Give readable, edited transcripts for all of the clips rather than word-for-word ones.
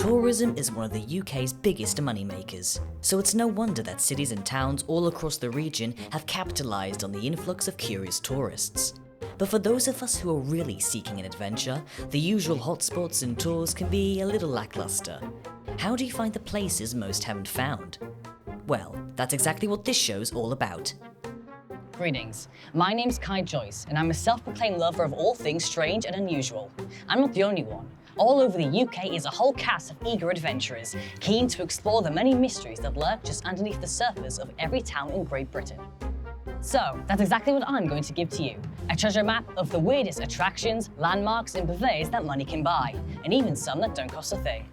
Tourism is one of the UK's biggest moneymakers, so it's no wonder that cities and towns all across the region have capitalised on the influx of curious tourists. But for those of us who are really seeking an adventure, the usual hotspots and tours can be a little lackluster. How do you find the places most haven't found? Well, that's exactly what this show's all about. Greetings, my name's Kai Joyce, and I'm a self-proclaimed lover of all things strange and unusual. I'm not the only one. All over the UK is a whole cast of eager adventurers, keen to explore the many mysteries that lurk just underneath the surface of every town in Great Britain. So, that's exactly what I'm going to give to you. A treasure map of the weirdest attractions, landmarks, and buffets that money can buy, and even some that don't cost a thing.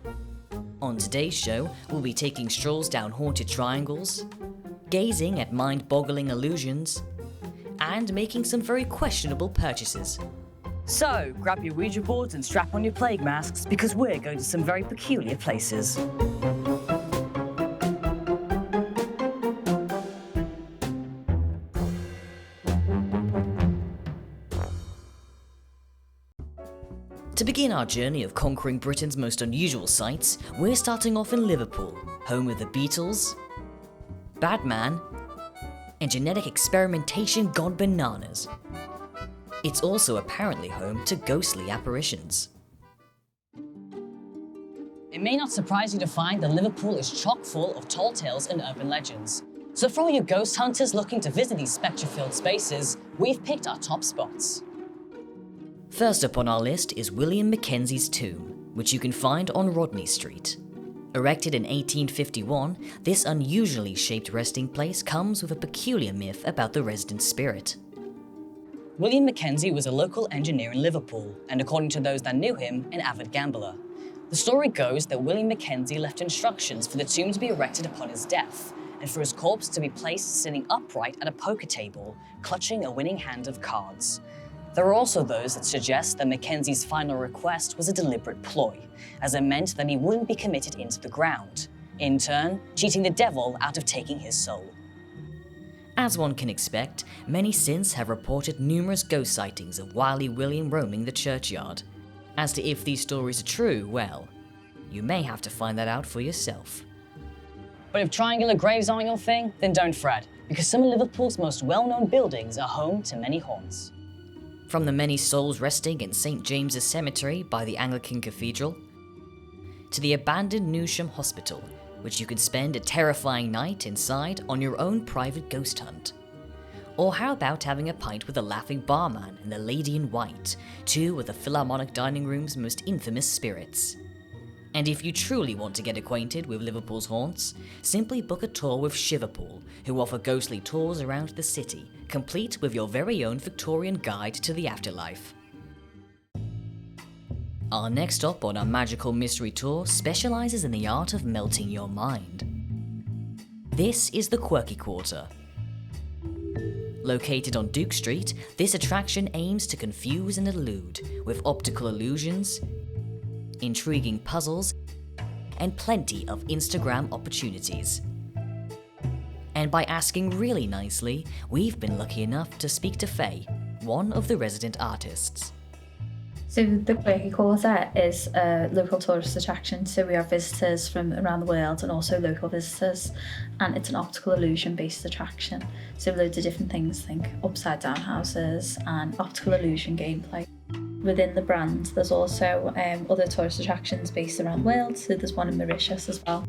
On today's show, we'll be taking strolls down haunted triangles, gazing at mind-boggling illusions, and making some very questionable purchases. So, grab your Ouija boards and strap on your plague masks, because we're going to some very peculiar places. To begin our journey of conquering Britain's most unusual sights, we're starting off in Liverpool, home of the Beatles, Batman, and genetic experimentation gone bananas. It's also apparently home to ghostly apparitions. It may not surprise you to find that Liverpool is chock full of tall tales and urban legends. So for all you ghost hunters looking to visit these spectre-filled spaces, we've picked our top spots. First up on our list is William MacKenzie's tomb, which you can find on Rodney Street. Erected in 1851, this unusually shaped resting place comes with a peculiar myth about the resident spirit. William MacKenzie was a local engineer in Liverpool, and according to those that knew him, an avid gambler. The story goes that William MacKenzie left instructions for the tomb to be erected upon his death, and for his corpse to be placed sitting upright at a poker table, clutching a winning hand of cards. There are also those that suggest that Mackenzie's final request was a deliberate ploy, as it meant that he wouldn't be committed into the ground, in turn, cheating the devil out of taking his soul. As one can expect, many since have reported numerous ghost sightings of wily William roaming the churchyard. As to if these stories are true, well, you may have to find that out for yourself. But if triangular graves aren't your thing, then don't fret, because some of Liverpool's most well-known buildings are home to many haunts. From the many souls resting in St. James's Cemetery by the Anglican Cathedral, to the abandoned Newsham Hospital, which you could spend a terrifying night inside on your own private ghost hunt. Or how about having a pint with a laughing barman and the Lady in White, two of the Philharmonic dining room's most infamous spirits. And if you truly want to get acquainted with Liverpool's haunts, simply book a tour with Shiverpool, who offer ghostly tours around the city, complete with your very own Victorian guide to the afterlife. Our next stop on our magical mystery tour specialises in the art of melting your mind. This is the Quirky Quarter. Located on Duke Street, this attraction aims to confuse and elude with optical illusions, intriguing puzzles, and plenty of Instagram opportunities. And by asking really nicely, we've been lucky enough to speak to Faye, one of the resident artists. So the Quirky Quarter is a local tourist attraction, so we have visitors from around the world and also local visitors, and it's an optical illusion based attraction, so loads of different things, think upside down houses and optical illusion gameplay. Within the brand there's also other tourist attractions based around the world, so there's one in Mauritius as well.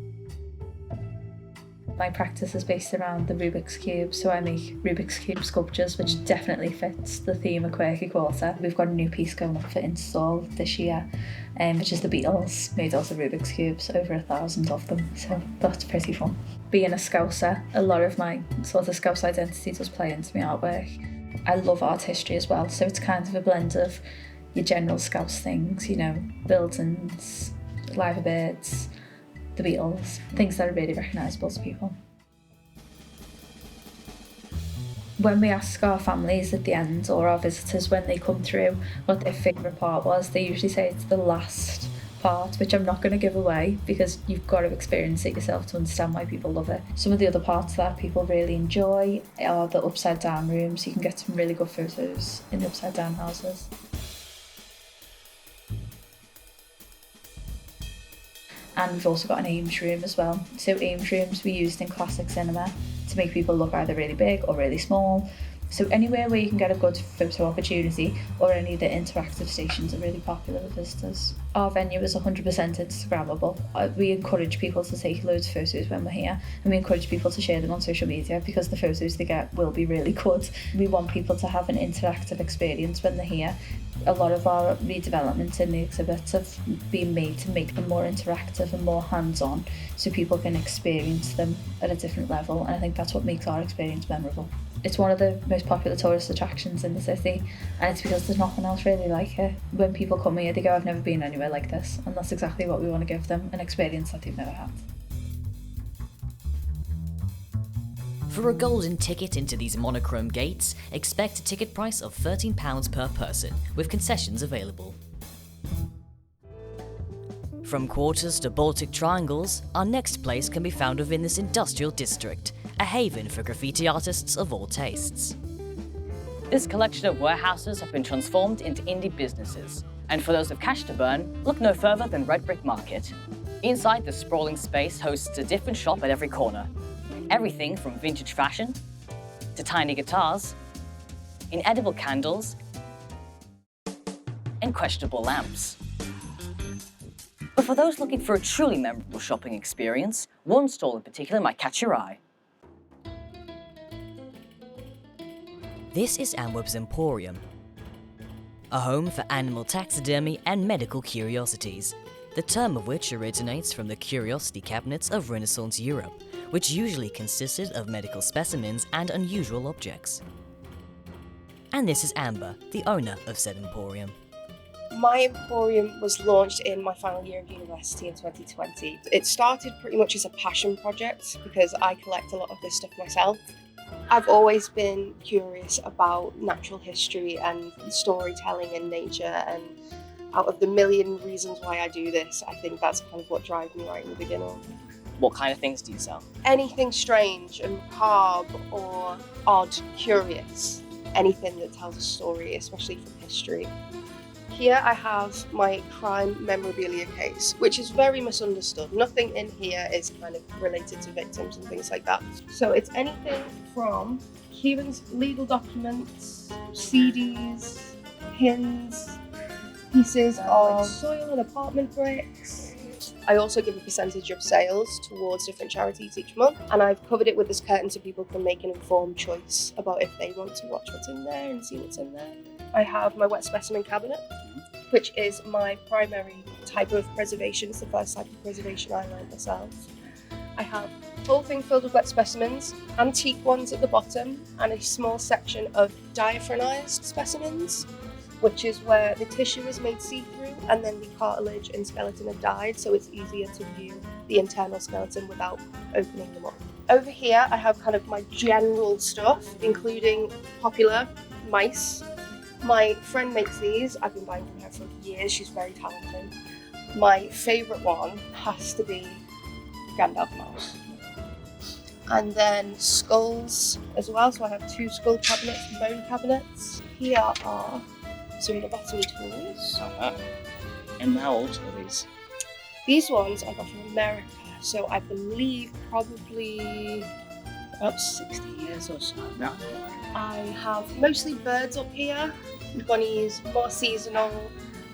My practice is based around the Rubik's Cube, so I make Rubik's Cube sculptures, which definitely fits the theme of Quirky Quarter. We've got a new piece going up for install this year, which is the Beatles, made out of Rubik's Cubes, over 1,000 of them, so that's pretty fun. Being a Scouser, a lot of my sort of Scouse identity does play into my artwork. I love art history as well, so it's kind of a blend of your general Scouse things, you know, buildings, live birds, the Beatles, things that are really recognisable to people. When we ask our families at the end, or our visitors when they come through, what their favourite part was, they usually say it's the last part, which I'm not going to give away because you've got to experience it yourself to understand why people love it. Some of the other parts that people really enjoy are the upside down rooms. You can get some really good photos in the upside down houses. And we've also got an Ames room as well. So Ames rooms we used in classic cinema to make people look either really big or really small. So anywhere where you can get a good photo opportunity, or any of the interactive stations are really popular with visitors. Our venue is 100% Instagrammable. We encourage people to take loads of photos when we're here, and we encourage people to share them on social media because the photos they get will be really good. We want people to have an interactive experience when they're here. A lot of our redevelopments in the exhibits have been made to make them more interactive and more hands-on, so people can experience them at a different level, and I think that's what makes our experience memorable. It's one of the most popular tourist attractions in the city, and it's because there's nothing else really like it. When people come here, they go, I've never been anywhere like this, and that's exactly what we want to give them, an experience that they've never had. For a golden ticket into these monochrome gates, expect a ticket price of £13 per person, with concessions available. From quarters to Baltic triangles, our next place can be found within this industrial district, a haven for graffiti artists of all tastes. This collection of warehouses have been transformed into indie businesses, and for those with cash to burn, look no further than Red Brick Market. Inside the sprawling space hosts a different shop at every corner. Everything from vintage fashion to tiny guitars, inedible candles, and questionable lamps. But for those looking for a truly memorable shopping experience, one stall in particular might catch your eye. This is Ambwub's Emporium, a home for animal taxidermy and medical curiosities, the term of which originates from the curiosity cabinets of Renaissance Europe, which usually consisted of medical specimens and unusual objects. And this is Amber, the owner of said Emporium. My Emporium was launched in my final year of university in 2020. It started pretty much as a passion project because I collect a lot of this stuff myself. I've always been curious about natural history and storytelling in nature, and out of the million reasons why I do this, I think that's kind of what drives me right in the beginning. What kind of things do you sell? Anything strange and macabre or odd, curious, anything that tells a story, especially from history. Here I have my crime memorabilia case, which is very misunderstood. Nothing in here is kind of related to victims and things like that. So it's anything from Kieran's legal documents, CDs, pins, pieces of soil and apartment bricks. I also give a percentage of sales towards different charities each month, and I've covered it with this curtain so people can make an informed choice about if they want to watch what's in there and see what's in there. I have my wet specimen cabinet, which is my primary type of preservation. It's the first type of preservation I learned myself. I have a whole thing filled with wet specimens, antique ones at the bottom, and a small section of diaphragmized specimens, which is where the tissue is made see-through and then the cartilage and skeleton are dyed, so it's easier to view the internal skeleton without opening them up. Over here I have kind of my general stuff, including popular mice. My friend makes these. I've been buying from her for years. She's very talented. My favourite one has to be Gandalf mouse. And then skulls as well. So I have 2 skull cabinets and bone cabinets. Here are some lobotomy tools. And how old are these? These ones I got from America. So I believe probably about 60 years or so now. I have mostly birds up here, bunnies, more seasonal,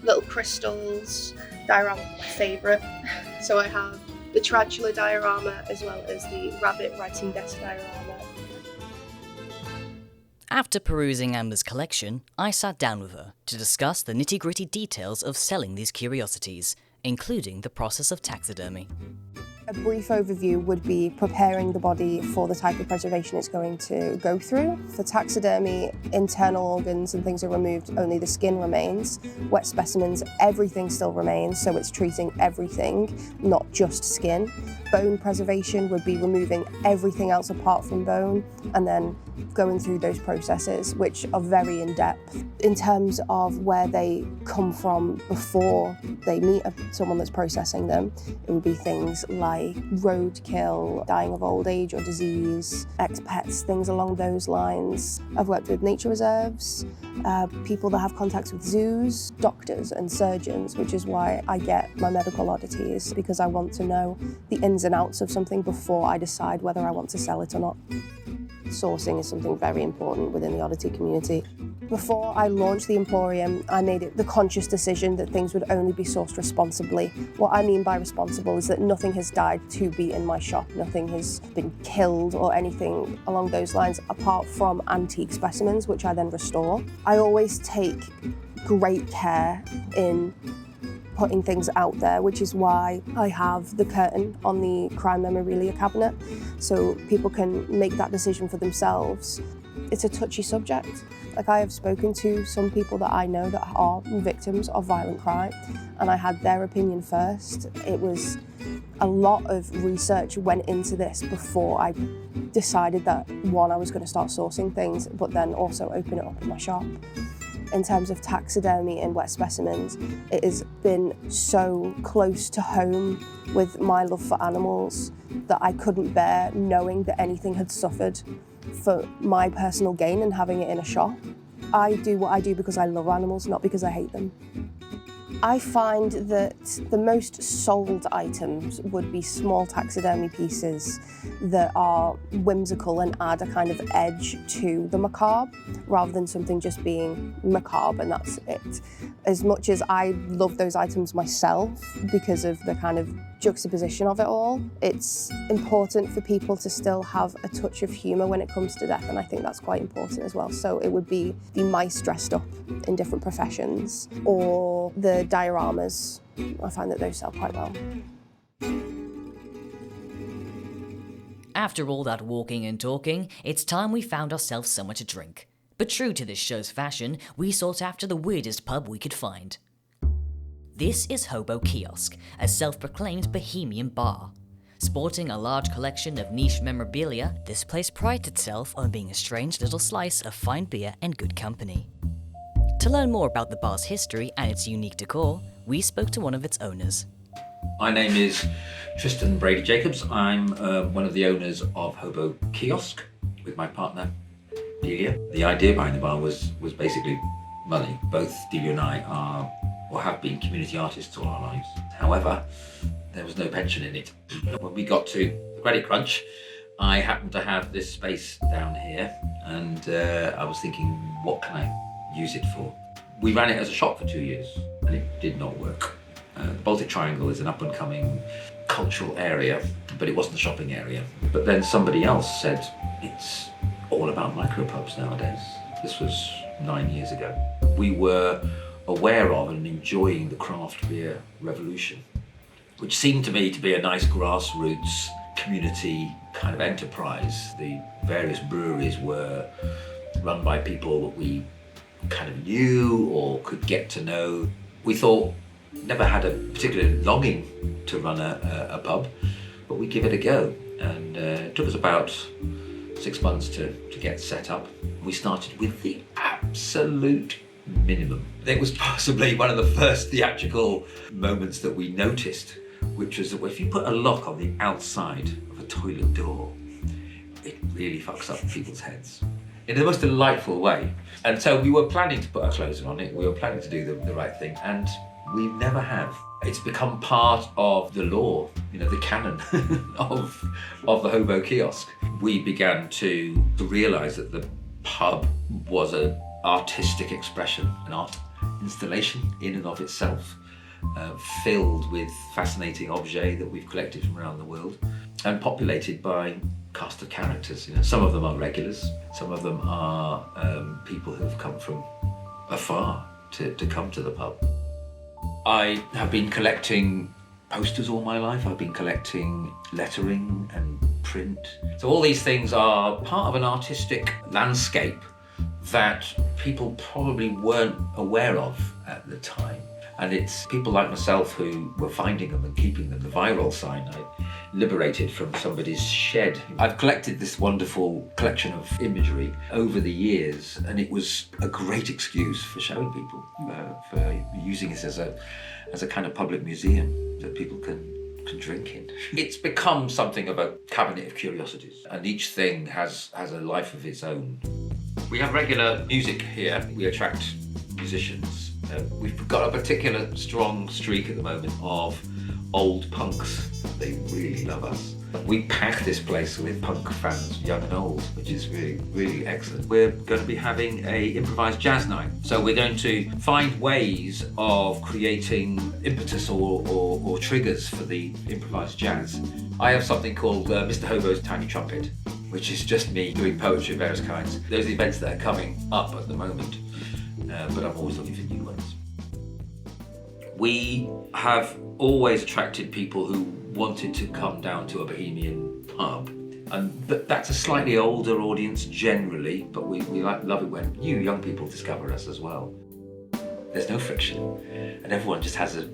little crystals. Diorama is my favourite. So I have the tarantula diorama as well as the rabbit writing desk diorama. After perusing Amber's collection, I sat down with her to discuss the nitty-gritty details of selling these curiosities, including the process of taxidermy. A brief overview would be preparing the body for the type of preservation it's going to go through. For taxidermy, internal organs and things are removed, only the skin remains. Wet specimens, everything still remains, so it's treating everything, not just skin. Bone preservation would be removing everything else apart from bone and then going through those processes, which are very in-depth. In terms of where they come from before they meet someone that's processing them, it would be things like by roadkill, dying of old age or disease, ex-pets, things along those lines. I've worked with nature reserves, people that have contacts with zoos, doctors and surgeons, which is why I get my medical oddities, because I want to know the ins and outs of something before I decide whether I want to sell it or not. Sourcing is something very important within the oddity community. Before I launched the Emporium, I made it the conscious decision that things would only be sourced responsibly. What I mean by responsible is that nothing has died to be in my shop, nothing has been killed or anything along those lines, apart from antique specimens, which I then restore. I always take great care in putting things out there, which is why I have the curtain on the crime memorabilia cabinet, so people can make that decision for themselves. It's a touchy subject. Like, I have spoken to some people that I know that are victims of violent crime, and I had their opinion first. It was a lot of research went into this before I decided that, one, I was going to start sourcing things, but then also open it up in my shop. In terms of taxidermy and wet specimens, it has been so close to home with my love for animals that I couldn't bear knowing that anything had suffered for my personal gain and having it in a shop. I do what I do because I love animals, not because I hate them. I find that the most sold items would be small taxidermy pieces that are whimsical and add a kind of edge to the macabre, rather than something just being macabre and that's it. As much as I love those items myself because of the kind of juxtaposition of it all, it's important for people to still have a touch of humour when it comes to death, and I think that's quite important as well. So it would be the mice dressed up in different professions, or the dioramas. I find that those sell quite well. After all that walking and talking, it's time we found ourselves somewhere to drink. But true to this show's fashion, we sought after the weirdest pub we could find. This is Hobo Kiosk, a self-proclaimed bohemian bar. Sporting a large collection of niche memorabilia, this place prides itself on being a strange little slice of fine beer and good company. To learn more about the bar's history and its unique decor, we spoke to one of its owners. My name is Tristan Brady Jacobs. I'm one of the owners of Hobo Kiosk with my partner, Delia. The idea behind the bar was basically money. Both Delia and I are or have been community artists all our lives. However, there was no pension in it. When we got to the credit crunch, I happened to have this space down here, and I was thinking, what can I use it for? We ran it as a shop for 2 years, and it did not work. The Baltic Triangle is an up-and-coming cultural area, but it wasn't a shopping area. But then somebody else said, it's all about micropubs nowadays. This was 9 years ago. We were aware of and enjoying the craft beer revolution, which seemed to me to be a nice grassroots community kind of enterprise. The various breweries were run by people that we kind of knew or could get to know. We thought, never had a particular longing to run a pub, but we'd give it a go. And it took us about 6 months to get set up. We started with the absolute minimum. It was possibly one of the first theatrical moments that we noticed, which was that if you put a lock on the outside of a toilet door, it really fucks up people's heads in the most delightful way. And so we were planning to put our clothes on it, we were planning to do the right thing, and we never have. It's become part of the law, the canon of the Hobo Kiosk. We began to realise that the pub was an artistic expression, an art installation in and of itself, filled with fascinating objets that we've collected from around the world, and populated by cast of characters. Some of them are regulars, some of them are people who've come from afar to come to the pub. I have been collecting posters all my life. I've been collecting lettering and print. So all these things are part of an artistic landscape that people probably weren't aware of at the time. And it's people like myself who were finding them and keeping them. The viral sign I liberated from somebody's shed. I've collected this wonderful collection of imagery over the years, and it was a great excuse for showing people, for using it as a kind of public museum that people can and drinking. It's become something of a cabinet of curiosities, and each thing has a life of its own. We have regular music here. We attract musicians. We've got a particular strong streak at the moment of old punks. They really love us. We pack this place with punk fans, young and old, which is really, really excellent. We're going to be having a improvised jazz night. So we're going to find ways of creating impetus or triggers for the improvised jazz. I have something called Mr. Hobo's Tiny Trumpet, which is just me doing poetry of various kinds. Those are the events that are coming up at the moment, but I'm always looking for new ones. We have always attracted people who wanted to come down to a bohemian pub, and that's a slightly older audience generally, but we love it when you young people discover us as well. There's no friction, and everyone just has a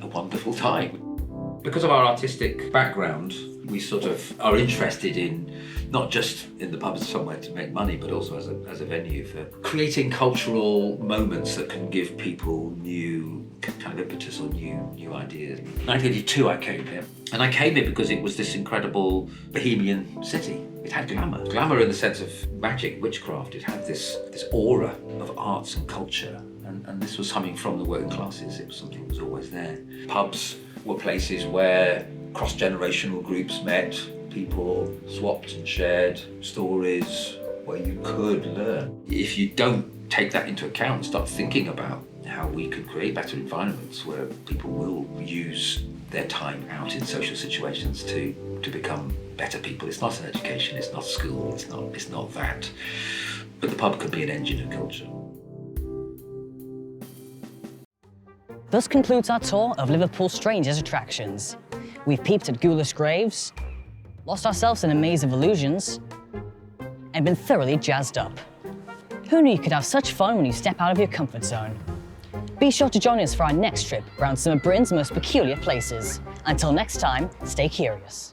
wonderful time. Because of our artistic background, we sort of are interested in not just in the pub as somewhere to make money, but also as a venue for creating cultural moments that can give people new kind of impetus or new ideas. In 1982 I came here, and I came here because it was this incredible bohemian city. It had glamour in the sense of magic, witchcraft. It had this aura of arts and culture, and this was coming from the working classes. It was something that was always there. Pubs were places where cross-generational groups met, people swapped and shared stories, where you could learn. If you don't take that into account and start thinking about how we could create better environments where people will use their time out in social situations to become better people. It's not an education, it's not school, it's not that. But the pub could be an engine of culture. Thus concludes our tour of Liverpool's strangest attractions. We've peeped at ghoulish graves, lost ourselves in a maze of illusions, and been thoroughly jazzed up. Who knew you could have such fun when you step out of your comfort zone? Be sure to join us for our next trip around some of Britain's most peculiar places. Until next time, stay curious.